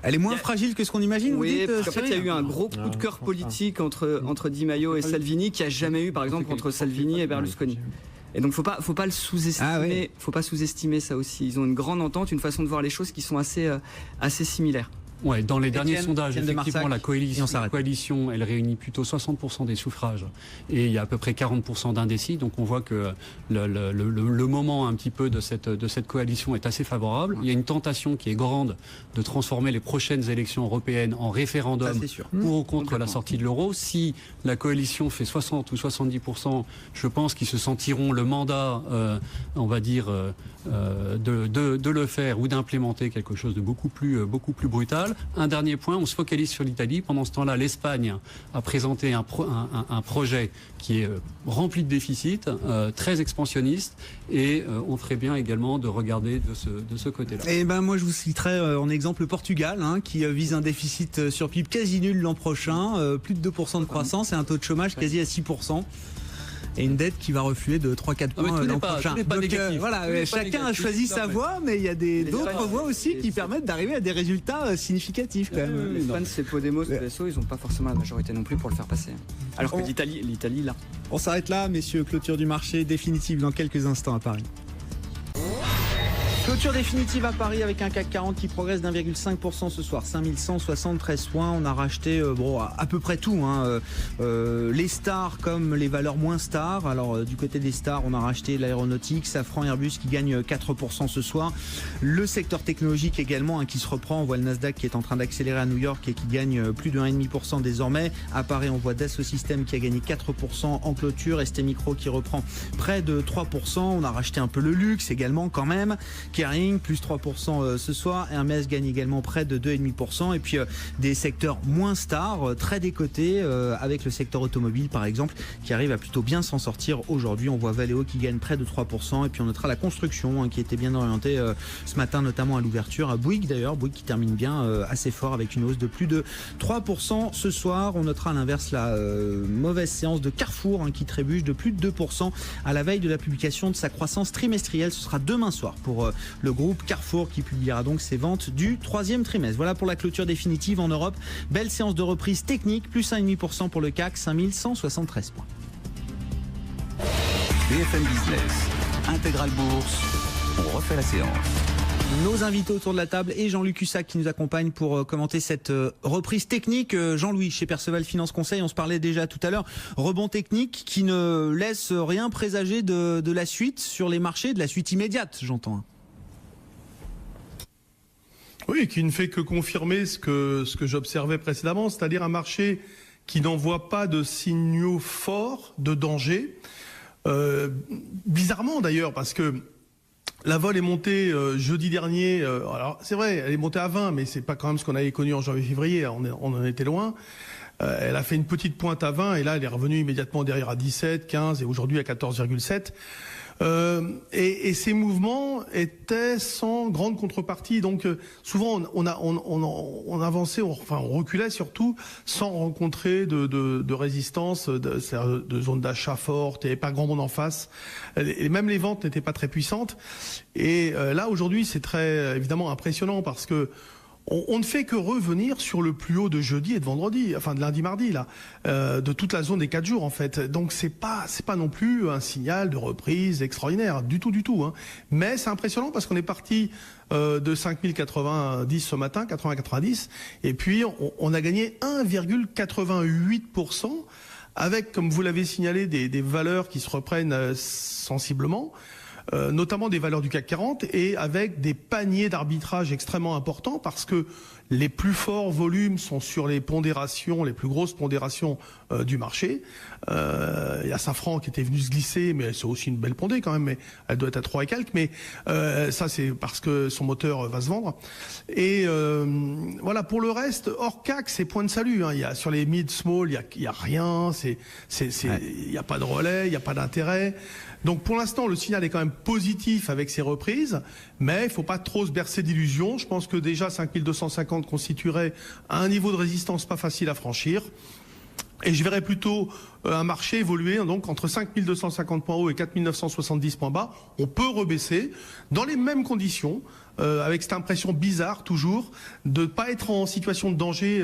Elle est moins fragile que ce qu'on imagine. Oui, parce qu'en fait, il y a eu un gros coup de cœur politique entre Di Maio et Salvini, qui a jamais eu, par exemple, entre Salvini et Berlusconi. Et donc faut pas le sous-estimer, faut pas sous-estimer ça aussi. Ils ont une grande entente, une façon de voir les choses qui sont assez similaires. Ouais, dans les derniers sondages, effectivement, la coalition, elle réunit plutôt 60% des suffrages et il y a à peu près 40% d'indécis. Donc on voit que le moment un petit peu de cette coalition est assez favorable. Il y a une tentation qui est grande de transformer les prochaines élections européennes en référendum pour ou contre la sortie de l'euro. Si la coalition fait 60 ou 70%, je pense qu'ils se sentiront le mandat, on va dire, de le faire ou d'implémenter quelque chose de beaucoup plus brutal. Un dernier point, on se focalise sur l'Italie. Pendant ce temps-là, l'Espagne a présenté un projet qui est rempli de déficits, très expansionniste, et on ferait bien également de regarder de ce côté-là. Et moi, je vous citerai en exemple le Portugal, qui vise un déficit sur PIB quasi nul l'an prochain, plus de 2% de croissance et un taux de chômage quasi à 6%. Et une dette qui va refluer de 3-4 points l'an prochain. Donc, chacun a choisi sa voie, mais il y a d'autres voies aussi qui permettent d'arriver à des résultats significatifs quand même. Les fans, c'est Podemos, PSO, ils n'ont pas forcément la majorité non plus pour le faire passer. Alors que l'Italie, là. On s'arrête là, messieurs. Clôture du marché définitive dans quelques instants à Paris. Clôture définitive à Paris avec un CAC 40 qui progresse d'1,5% ce soir, 5173 points. On a racheté à peu près tout, les stars comme les valeurs moins stars. Alors du côté des stars, on a racheté l'aéronautique, Safran, Airbus qui gagne 4% ce soir. Le secteur technologique également qui se reprend. On voit le Nasdaq qui est en train d'accélérer à New York et qui gagne plus de 1,5% désormais. À Paris, on voit Dassault Systèmes qui a gagné 4% en clôture, ST Micro qui reprend près de 3%. On a racheté un peu le luxe également quand même. Kering, plus 3% ce soir. Hermès gagne également près de 2,5%. Et puis des secteurs moins stars, très décotés, avec le secteur automobile par exemple, qui arrive à plutôt bien s'en sortir aujourd'hui. On voit Valeo qui gagne près de 3%. Et puis on notera la construction qui était bien orientée ce matin, notamment à l'ouverture. À Bouygues d'ailleurs, Bouygues qui termine bien assez fort avec une hausse de plus de 3% ce soir. On notera à l'inverse la mauvaise séance de Carrefour qui trébuche de plus de 2% à la veille de la publication de sa croissance trimestrielle. Ce sera demain soir pour le groupe Carrefour qui publiera donc ses ventes du 3e trimestre. Voilà pour la clôture définitive en Europe. Belle séance de reprise technique, plus 1,5% pour le CAC, 5173 points. BFM Business, Intégral Bourse, on refait la séance. Nos invités autour de la table et Jean-Luc Hussac qui nous accompagne pour commenter cette reprise technique. Jean-Louis, chez Perceval Finance Conseil, on se parlait déjà tout à l'heure, rebond technique qui ne laisse rien présager de la suite sur les marchés, de la suite immédiate, j'entends. Oui, qui ne fait que confirmer ce que j'observais précédemment, c'est-à-dire un marché qui n'envoie pas de signaux forts de danger. Bizarrement d'ailleurs, parce que la vol est montée jeudi dernier. Alors c'est vrai, elle est montée à 20, mais c'est pas quand même ce qu'on avait connu en janvier-février. On en était loin. Elle a fait une petite pointe à 20 et là elle est revenue immédiatement derrière à 17, 15 et aujourd'hui à 14,7. Et ces mouvements étaient sans grande contrepartie. Donc souvent on avançait, on reculait surtout sans rencontrer de résistance, de zone d'achat forte. Il n'y avait pas grand monde en face. Et même les ventes n'étaient pas très puissantes. Et là aujourd'hui c'est très évidemment impressionnant parce que on ne fait que revenir sur le plus haut de jeudi et de vendredi, enfin de lundi, mardi là, de toute la zone des 4 jours en fait. Donc c'est pas non plus un signal de reprise extraordinaire du tout. Mais c'est impressionnant parce qu'on est parti de 5090 ce matin, 80-90, et puis on a gagné 1,88% avec, comme vous l'avez signalé, des valeurs qui se reprennent sensiblement. Notamment des valeurs du CAC 40 et avec des paniers d'arbitrage extrêmement importants parce que les plus forts volumes sont sur les pondérations, les plus grosses pondérations du marché. Il y a Safran qui était venu se glisser, mais c'est aussi une belle pondée quand même, mais elle doit être à 3 et quelques, mais ça c'est parce que son moteur va se vendre. Et voilà, pour le reste, hors CAC, c'est point de salut. Il y a, sur les mid-small, il y a rien, il n'y a pas de relais, il n'y a pas d'intérêt. Donc pour l'instant, le signal est quand même positif avec ces reprises, mais il ne faut pas trop se bercer d'illusions. Je pense que déjà 5250 constituerait un niveau de résistance pas facile à franchir. Et je verrais plutôt un marché évoluer donc entre 5250 points hauts et 4970 points bas. On peut rebaisser dans les mêmes conditions, avec cette impression bizarre toujours de ne pas être en situation de danger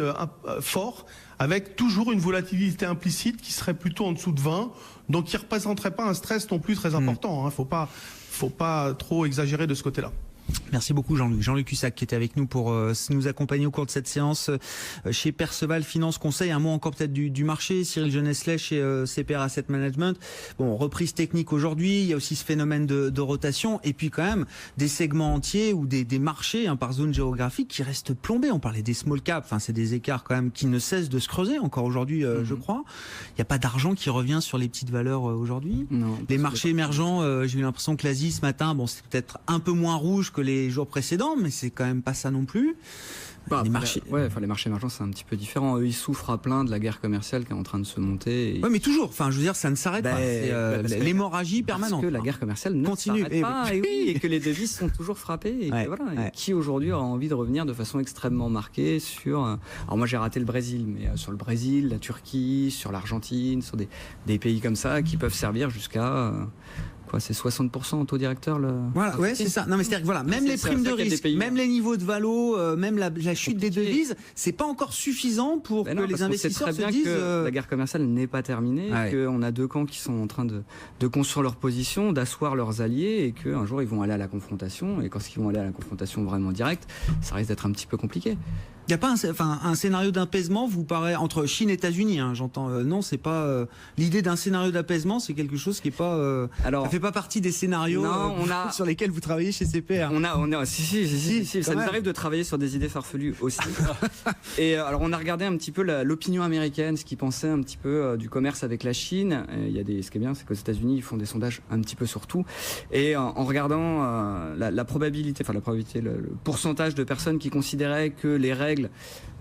fort, avec toujours une volatilité implicite qui serait plutôt en dessous de 20, donc qui ne représenterait pas un stress non plus très important. Faut pas trop exagérer de ce côté-là. Merci beaucoup Jean-Luc. Jean-Luc Hussac qui était avec nous pour nous accompagner au cours de cette séance chez Perceval Finance Conseil. Un mot encore peut-être du marché. Cyril Geneslet chez CPR Asset Management. Bon, reprise technique aujourd'hui. Il y a aussi ce phénomène de rotation. Et puis quand même des segments entiers ou des marchés par zone géographique qui restent plombés. On parlait des small caps. Enfin, c'est des écarts quand même qui ne cessent de se creuser encore aujourd'hui, je crois. Il n'y a pas d'argent qui revient sur les petites valeurs aujourd'hui. Non, les marchés émergents, j'ai eu l'impression que l'Asie ce matin, bon, c'est peut-être un peu moins rouge que les jours précédents, mais c'est quand même pas ça non plus. Les marchés, les marchés émergents, c'est un petit peu différent. Eux, ils souffrent à plein de la guerre commerciale qui est en train de se monter. Oui, mais toujours. Enfin, je veux dire, ça ne s'arrête pas. C'est l'hémorragie permanente. Parce que la guerre commerciale ne s'arrête pas, et que les devises sont toujours frappées. Et qui aujourd'hui aura envie de revenir de façon extrêmement marquée sur. Alors moi, j'ai raté le Brésil, mais sur le Brésil, la Turquie, sur l'Argentine, sur des pays comme ça qui peuvent servir jusqu'à quoi, c'est 60% en taux directeur Voilà, ouais, c'est ça. Non, mais c'est-à-dire que voilà, même les primes de risque, même les niveaux de valo, même la chute des devises, c'est pas encore suffisant pour que les investisseurs se disent. La guerre commerciale n'est pas terminée, qu'on a deux camps qui sont en train de construire leur position, d'asseoir leurs alliés, et qu'un jour ils vont aller à la confrontation. Et quand ils vont aller à la confrontation vraiment directe, ça risque d'être un petit peu compliqué. Il n'y a pas un scénario d'apaisement, vous paraît, entre Chine et États-Unis, hein, j'entends. Non, c'est pas l'idée d'un scénario d'apaisement, c'est quelque chose qui est pas. Alors, ça fait pas partie des scénarios sur lesquels vous travaillez chez CPR. Si, ça nous arrive de travailler sur des idées farfelues aussi. Et alors, on a regardé un petit peu l'opinion américaine, ce qu'ils pensaient un petit peu du commerce avec la Chine. Ce qui est bien, c'est qu'aux États-Unis, ils font des sondages un petit peu sur tout. Et en regardant la probabilité, le pourcentage de personnes qui considéraient que les règles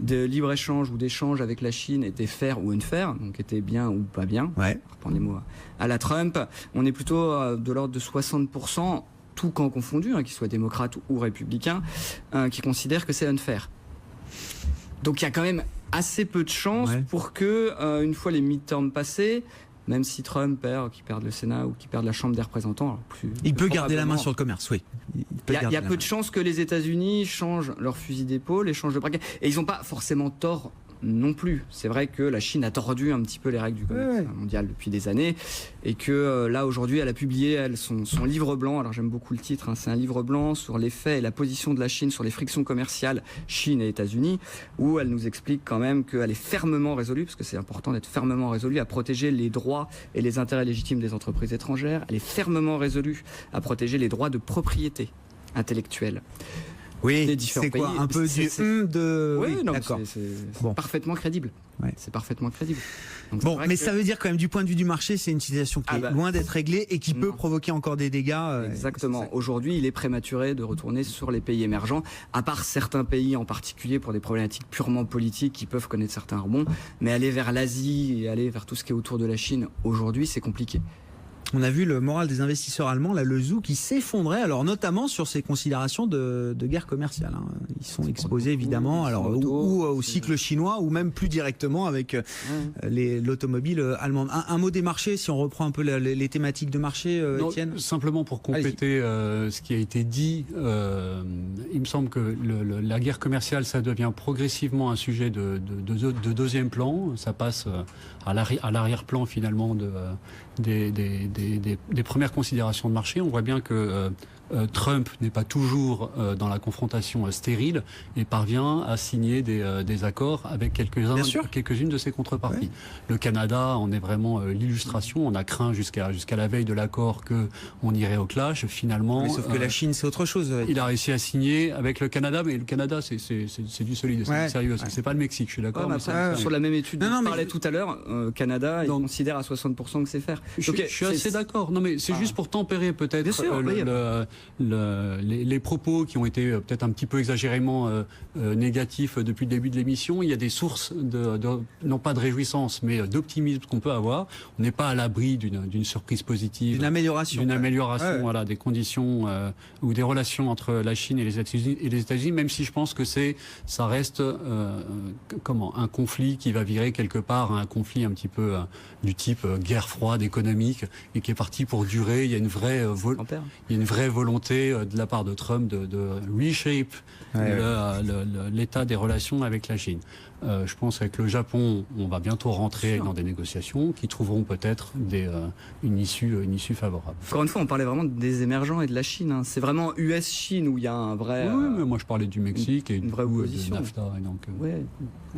de libre-échange ou d'échange avec la Chine étaient fair ou unfair, donc étaient bien ou pas bien, pour reprendre les mots à la Trump, on est plutôt de l'ordre de 60%, tout camp confondu, qu'ils soient démocrates ou républicains, qui considèrent que c'est unfair. Donc il y a quand même assez peu de chances pour que, une fois les midterms passés, même si Trump qui perd le Sénat ou qui perd la Chambre des représentants, il peut garder la main sur le commerce, oui. Il y a peu de chances que les États-Unis changent leur fusil d'épaule et changent de braquet. Et ils n'ont pas forcément tort non plus. C'est vrai que la Chine a tordu un petit peu les règles du commerce mondial depuis des années, et que là aujourd'hui elle a publié son livre blanc. Alors j'aime beaucoup le titre, c'est un livre blanc sur les faits et la position de la Chine sur les frictions commerciales Chine et États-Unis, où elle nous explique quand même qu'elle est fermement résolue, parce que c'est important d'être fermement résolue, à protéger les droits et les intérêts légitimes des entreprises étrangères. Elle est fermement résolue à protéger les droits de propriété intellectuelle. Oui, c'est quoi un peu d'accord. C'est parfaitement crédible. C'est parfaitement crédible. Donc, bon, mais ça veut dire quand même, du point de vue du marché, c'est une situation qui est loin d'être réglée et qui peut provoquer encore des dégâts. Exactement. Aujourd'hui, il est prématuré de retourner sur les pays émergents, à part certains pays en particulier pour des problématiques purement politiques qui peuvent connaître certains rebonds. Mais aller vers l'Asie et aller vers tout ce qui est autour de la Chine, aujourd'hui, c'est compliqué. On a vu le moral des investisseurs allemands, le ZOO, qui s'effondrait, alors notamment sur ces considérations de guerre commerciale. Ils sont exposés évidemment ou au cycle chinois, ou même plus directement avec l'automobile allemande. Un mot des marchés, si on reprend un peu les thématiques de marché, Étienne. Simplement pour compléter ce qui a été dit, il me semble que la guerre commerciale, ça devient progressivement un sujet de deuxième plan. Ça passe à l'arrière-plan finalement des premières considérations de marché. On voit bien que Trump n'est pas toujours dans la confrontation stérile et parvient à signer des accords avec quelques-unes de ses contreparties. Ouais. Le Canada en est vraiment l'illustration. On a craint jusqu'à la veille de l'accord qu'on irait au clash. Finalement, mais sauf que la Chine, c'est autre chose. Il a réussi à signer avec le Canada, mais le Canada, c'est du solide, c'est sérieux. C'est pas le Mexique, je suis d'accord. Sur la même étude dont on parlait tout à l'heure, Canada, il considère à 60% que c'est faire. Je suis assez d'accord. Non, mais c'est juste pour tempérer peut-être les propos qui ont été peut-être un petit peu exagérément négatifs depuis le début de l'émission. Il y a des sources non pas de réjouissance, mais d'optimisme qu'on peut avoir. On n'est pas à l'abri d'une surprise positive, d'une amélioration, voilà, des conditions ou des relations entre la Chine et les États-Unis, même si je pense que ça reste un conflit qui va virer quelque part à un conflit un petit peu du type guerre froide économique et qui est parti pour durer. Il y a une vraie volonté de la part de Trump de reshape l'état des relations avec la Chine. Je pense qu'avec le Japon, on va bientôt rentrer dans des négociations qui trouveront peut-être une issue favorable. Encore une fois, on parlait vraiment des émergents et de la Chine. C'est vraiment US-Chine où il y a un vrai... Oui, mais moi je parlais du Mexique et une vraie opposition. De NAFTA. Et donc,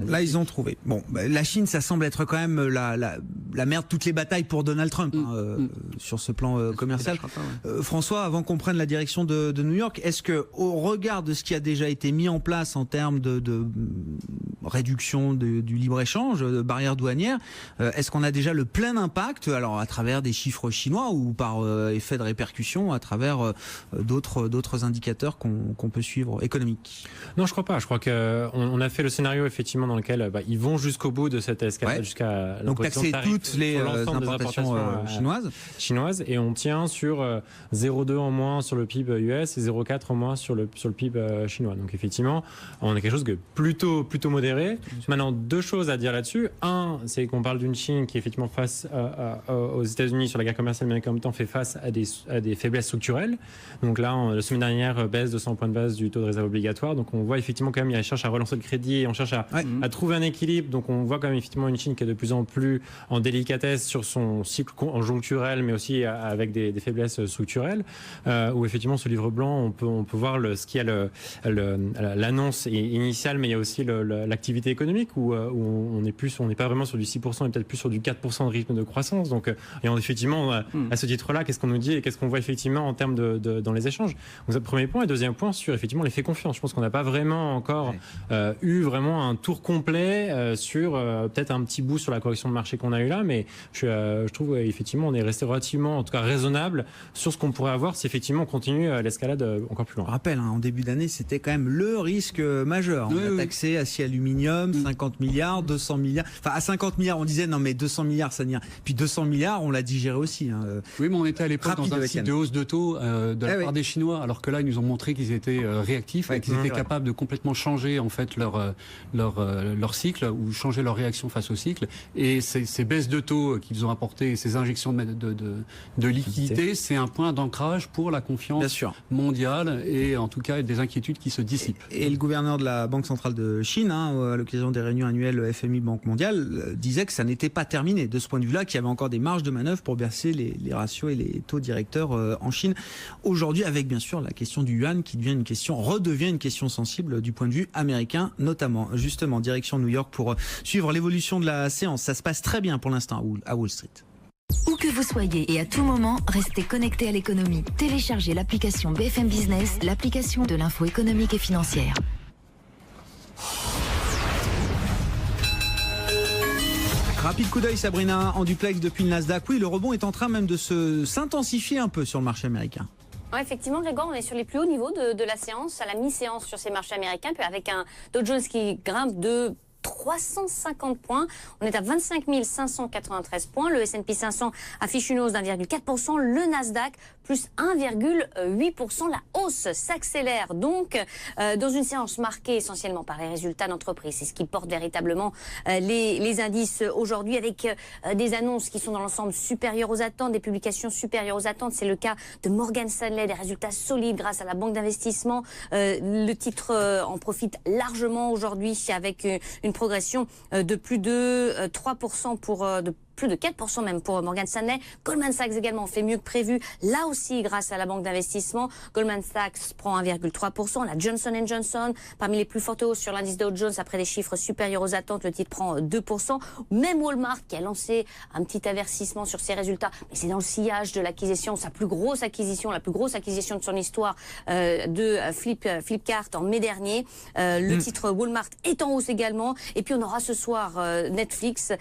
là, ils ont trouvé. Bon, la Chine, ça semble être quand même la mère de toutes les batailles pour Donald Trump sur ce plan commercial. François, avant qu'on prenne la direction de New York, est-ce que, au regard de ce qui a déjà été mis en place en termes de réduction du libre-échange, de barrières douanières, est-ce qu'on a déjà le plein impact, alors à travers des chiffres chinois ou par effet de répercussion à travers d'autres indicateurs qu'on peut suivre économiques? Non, je crois pas. Je crois qu'on a fait le scénario effectivement dans lequel ils vont jusqu'au bout de cette escalade jusqu'à donc taxer toutes les l'ensemble des importations chinoises, et on tient sur 0,2 en moins sur le PIB US et 0,4 en moins sur le PIB chinois. Donc effectivement, on a quelque chose de plutôt modéré. Maintenant, deux choses à dire là-dessus. Un, c'est qu'on parle d'une Chine qui effectivement face aux États-Unis sur la guerre commerciale, mais en même temps fait face à des faiblesses structurelles. Donc là, la semaine dernière, baisse de 100 points de base du taux de réserve obligatoire. Donc on voit effectivement quand même, il cherche à relancer le crédit et on cherche à trouver un équilibre. Donc on voit quand même effectivement une Chine qui est de plus en plus en délicatesse sur son cycle conjoncturel, mais aussi avec des faiblesses structurelles. Où effectivement, ce livre blanc, on peut voir ce qu'il y a l'annonce initiale, mais il y a aussi l'activité économique où on n'est pas vraiment sur du 6%, mais peut-être plus sur du 4% de rythme de croissance. Donc, et effectivement, à ce titre-là, qu'est-ce qu'on nous dit et qu'est-ce qu'on voit effectivement en termes dans les échanges. Donc, ça, premier point. Et deuxième point, sur effectivement l'effet confiance. Je pense qu'on n'a pas vraiment encore eu vraiment un tour complet sur peut-être un petit bout sur la correction de marché qu'on a eu là, mais je trouve effectivement on est resté relativement, en tout cas raisonnable sur ce qu'on pourrait avoir si effectivement on continue l'escalade encore plus loin. Je rappelle, en début d'année, c'était quand même le risque majeur. On a taxé acier aluminium, 50 milliards, 200 milliards. Enfin, à 50 milliards, on disait non mais 200 milliards, ça n'ira. Puis 200 milliards, on l'a digéré aussi. Oui, mais on était à l'époque dans un cycle de hausse de taux de la part des Chinois, alors que là, ils nous ont montré qu'ils étaient réactifs et qu'ils étaient capables de complètement changer en fait leur cycle ou changer leur réaction face au cycle. Et ces baisses de taux qu'ils ont apportées, ces injections de liquidités, c'est un point d'ancrage pour la confiance mondiale et en tout cas des inquiétudes qui se dissipent. Et le gouverneur de la Banque centrale de Chine, à l'occasion des réunions annuelles FMI Banque mondiale, disait que ça n'était pas terminé. De ce point de vue-là, qu'il y avait encore des marges de manœuvre pour baisser les ratios et les taux directeurs en Chine. Aujourd'hui, avec bien sûr la question du yuan qui redevient une question sensible du point de vue américain, notamment. Justement, direction New York pour suivre l'évolution de la séance. Ça se passe très bien pour l'instant à Wall Street. Où que vous soyez et à tout moment, restez connecté à l'économie. Téléchargez l'application BFM Business, l'application de l'info économique et financière. Rapide coup d'œil, Sabrina, en duplex depuis le Nasdaq. Oui, le rebond est en train même de s'intensifier un peu sur le marché américain. Ouais, effectivement, Grégoire, on est sur les plus hauts niveaux de la séance, à la mi-séance sur ces marchés américains, puis avec un Dow Jones qui grimpe de 350 points. On est à 25 593 points. Le S&P 500 affiche une hausse d'1,4%. Le Nasdaq plus 1,8%. La hausse s'accélère donc dans une séance marquée essentiellement par les résultats d'entreprise. C'est ce qui porte véritablement les indices aujourd'hui avec des annonces qui sont dans l'ensemble supérieures aux attentes, des publications supérieures aux attentes. C'est le cas de Morgan Stanley, des résultats solides grâce à la banque d'investissement. Le titre en profite largement aujourd'hui avec une progression de plus de 3% plus de 4% même pour Morgan Stanley. Goldman Sachs également fait mieux que prévu. Là aussi, grâce à la banque d'investissement, Goldman Sachs prend 1,3%. La Johnson & Johnson, parmi les plus fortes hausses sur l'indice Dow Jones, après des chiffres supérieurs aux attentes, le titre prend 2%. Même Walmart qui a lancé un petit avertissement sur ses résultats, mais c'est dans le sillage de l'acquisition, sa plus grosse acquisition, la plus grosse acquisition de son histoire de Flipkart en mai dernier. Le titre Walmart est en hausse également. Et puis on aura ce soir Netflix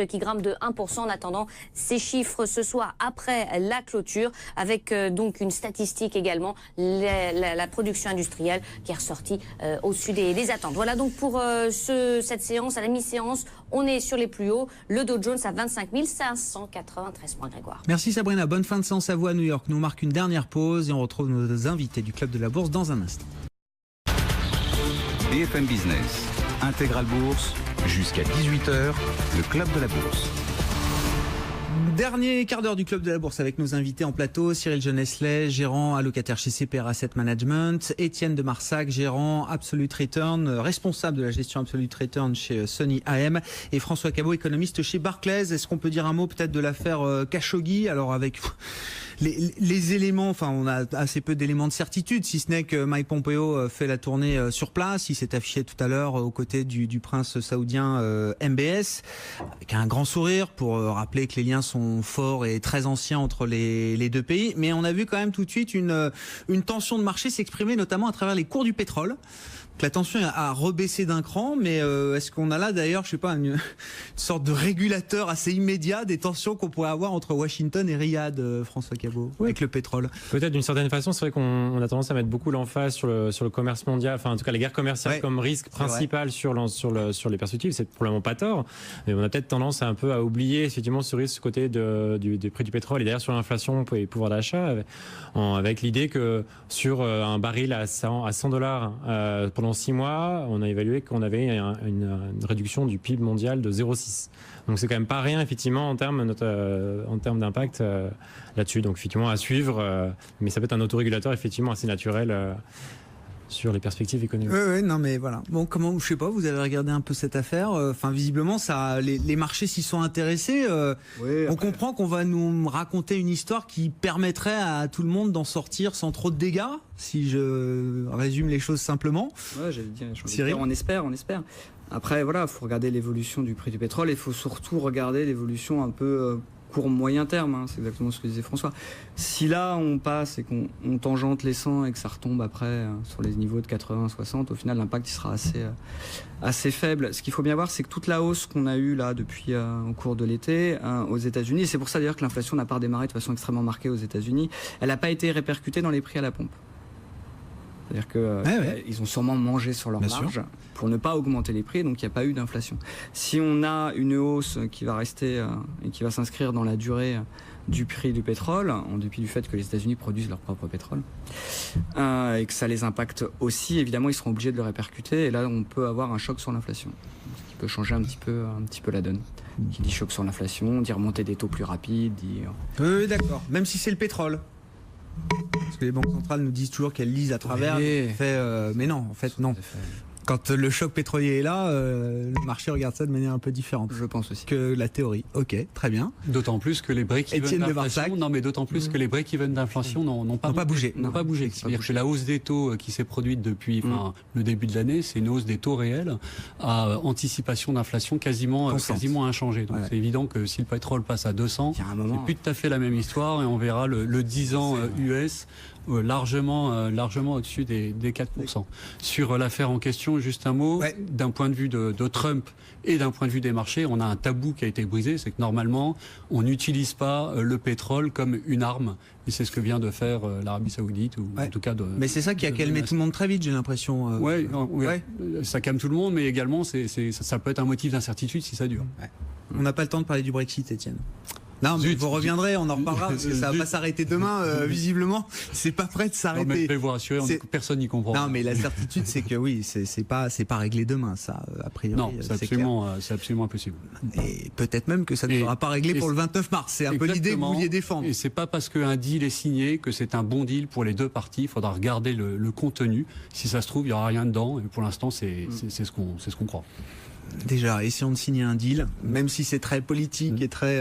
qui grimpe de 1% en attendant ces chiffres ce soir après la clôture, avec donc une statistique également, la production industrielle qui est ressortie au-dessus des attentes. Voilà donc pour cette séance, à la mi-séance, on est sur les plus hauts. Le Dow Jones à 25 593 points, Grégoire. Merci Sabrina, bonne fin de séance à vous à New York. Nous marque une dernière pause et on retrouve nos invités du Club de la Bourse dans un instant. BFM Business, Intégrale Bourse, jusqu'à 18h, le Club de la Bourse. Dernier quart d'heure du Club de la Bourse avec nos invités en plateau. Cyril Jeunesse-Lay, gérant allocataire chez CPR Asset Management. Étienne de Marsac, gérant Absolute Return, responsable de la gestion Absolute Return chez Sony AM. Et François Cabot, économiste chez Barclays. Est-ce qu'on peut dire un mot peut-être de l'affaire Khashoggi? Alors avec les éléments, enfin on a assez peu d'éléments de certitude, si ce n'est que Mike Pompeo fait la tournée sur place. Il s'est affiché tout à l'heure aux côtés du prince saoudien MBS, avec un grand sourire pour rappeler que les liens sont forts et très anciens entre les deux pays. Mais on a vu quand même tout de suite une tension de marché s'exprimer, notamment à travers les cours du pétrole. La tension a rebaissé d'un cran, mais est-ce qu'on a là d'ailleurs, je sais pas, une sorte de régulateur assez immédiat des tensions qu'on pourrait avoir entre Washington et Riyad, François Cabot, avec le pétrole? Peut-être d'une certaine façon, c'est vrai qu'on a tendance à mettre beaucoup l'emphase sur le commerce mondial, enfin en tout cas la guerre commerciale comme risque principal sur les perspectives. C'est probablement pas tort, mais on a peut-être tendance à un peu à oublier effectivement ce risque côté du prix du pétrole et derrière sur l'inflation et pouvoir d'achat, avec l'idée que sur un baril à $100 pendant 6 mois, on a évalué qu'on avait une réduction du PIB mondial de 0,6. Donc c'est quand même pas rien effectivement en termes d'impact là-dessus. Donc effectivement à suivre, mais ça peut être un autorégulateur effectivement assez naturel sur les perspectives économiques. Oui, non mais voilà. Bon, comment, je sais pas, vous avez regardé un peu cette affaire. Enfin, visiblement, les marchés s'y sont intéressés. On comprend qu'on va nous raconter une histoire qui permettrait à tout le monde d'en sortir sans trop de dégâts, si je résume les choses simplement. Ouais, Cyril, on espère. Après, voilà, il faut regarder l'évolution du prix du pétrole et il faut surtout regarder l'évolution un peu court moyen terme, c'est exactement ce que disait François. Si là on passe et qu'on tangente les 100 et que ça retombe après sur les niveaux de 80-60, au final l'impact il sera assez faible. Ce qu'il faut bien voir, c'est que toute la hausse qu'on a eue là depuis au cours de l'été aux États-Unis, et c'est pour ça d'ailleurs que l'inflation n'a pas redémarré de façon extrêmement marquée aux États-Unis, elle n'a pas été répercutée dans les prix à la pompe. C'est-à-dire qu'ils ont sûrement mangé sur leur marge pour ne pas augmenter les prix, donc il n'y a pas eu d'inflation. Si on a une hausse qui va rester et qui va s'inscrire dans la durée du prix du pétrole, en dépit du fait que les États-Unis produisent leur propre pétrole, et que ça les impacte aussi, évidemment ils seront obligés de le répercuter, et là on peut avoir un choc sur l'inflation, ce qui peut changer un petit peu la donne. Qui dit choc sur l'inflation, dit remonter des taux plus rapides, dit... Oui, d'accord, même si c'est le pétrole. Parce que les banques centrales nous disent toujours qu'elles lisent à travers. Mais non, en fait, non. Quand le choc pétrolier est là, le marché regarde ça de manière un peu différente. Je pense aussi. Que la théorie. Ok, très bien. D'autant plus que les break-even d'inflation, que les break-even d'inflation n'ont pas bougé. C'est-à-dire que la hausse des taux qui s'est produite depuis le début de l'année, c'est une hausse des taux réels à anticipation d'inflation quasiment inchangée. Donc c'est évident que si le pétrole passe à 200, c'est plus tout à fait la même histoire et on verra le 10 ans US largement au-dessus des 4%. Sur l'affaire en question, juste un mot, d'un point de vue de Trump et d'un point de vue des marchés, on a un tabou qui a été brisé, c'est que normalement, on n'utilise pas le pétrole comme une arme. Et c'est ce que vient de faire l'Arabie Saoudite, ou en tout cas Mais c'est ça qui a calmé tout le monde très vite, j'ai l'impression. Ça calme tout le monde, mais également, ça peut être un motif d'incertitude si ça dure. On n'a pas le temps de parler du Brexit, Étienne. Non, mais vous reviendrez, on en reparlera, parce que ça va pas s'arrêter demain, visiblement. C'est pas prêt de s'arrêter. Non, mais vous rassurer, personne n'y comprend. Non, mais la certitude, c'est que oui, c'est pas réglé demain, ça, a priori. Non, c'est absolument impossible. Et peut-être même que ça ne sera pas réglé pour le 29 mars. C'est un peu l'idée que vous vouliez défendre. Et c'est pas parce qu'un deal est signé que c'est un bon deal pour les deux parties. Il faudra regarder le contenu. Si ça se trouve, il n'y aura rien dedans. Et pour l'instant, c'est ce qu'on croit. Déjà, essayons de signer un deal, même si c'est très politique et très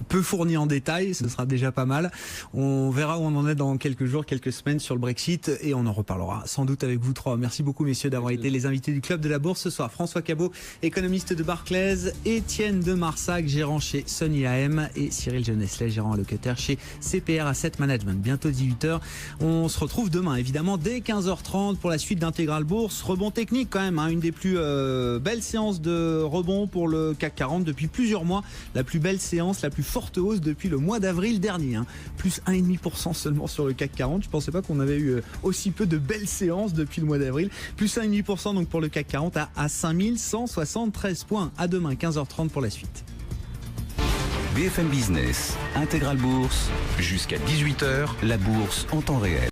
peu fourni en détail, ce sera déjà pas mal. On verra où on en est dans quelques jours, quelques semaines sur le Brexit et on en reparlera sans doute avec vous trois. Merci beaucoup messieurs d'avoir été les invités du Club de la Bourse ce soir. François Cabot, économiste de Barclays, Étienne de Marsac, gérant chez Sony AM et Cyril Geneslet, gérant allocataire chez CPR Asset Management. Bientôt 18h. On se retrouve demain évidemment dès 15h30 pour la suite d'Intégral Bourse. Rebond technique quand même, une des plus belles séances de rebond pour le CAC 40 depuis plusieurs mois. La plus belle séance, la plus forte hausse depuis le mois d'avril dernier, plus 1,5% seulement sur le CAC 40. Je pensais pas qu'on avait eu aussi peu de belles séances depuis le mois d'avril. Plus 1,5% donc pour le CAC 40 à 5173 points. À demain 15h30 pour la suite. BFM Business, Intégral Bourse, jusqu'à 18h, la bourse en temps réel.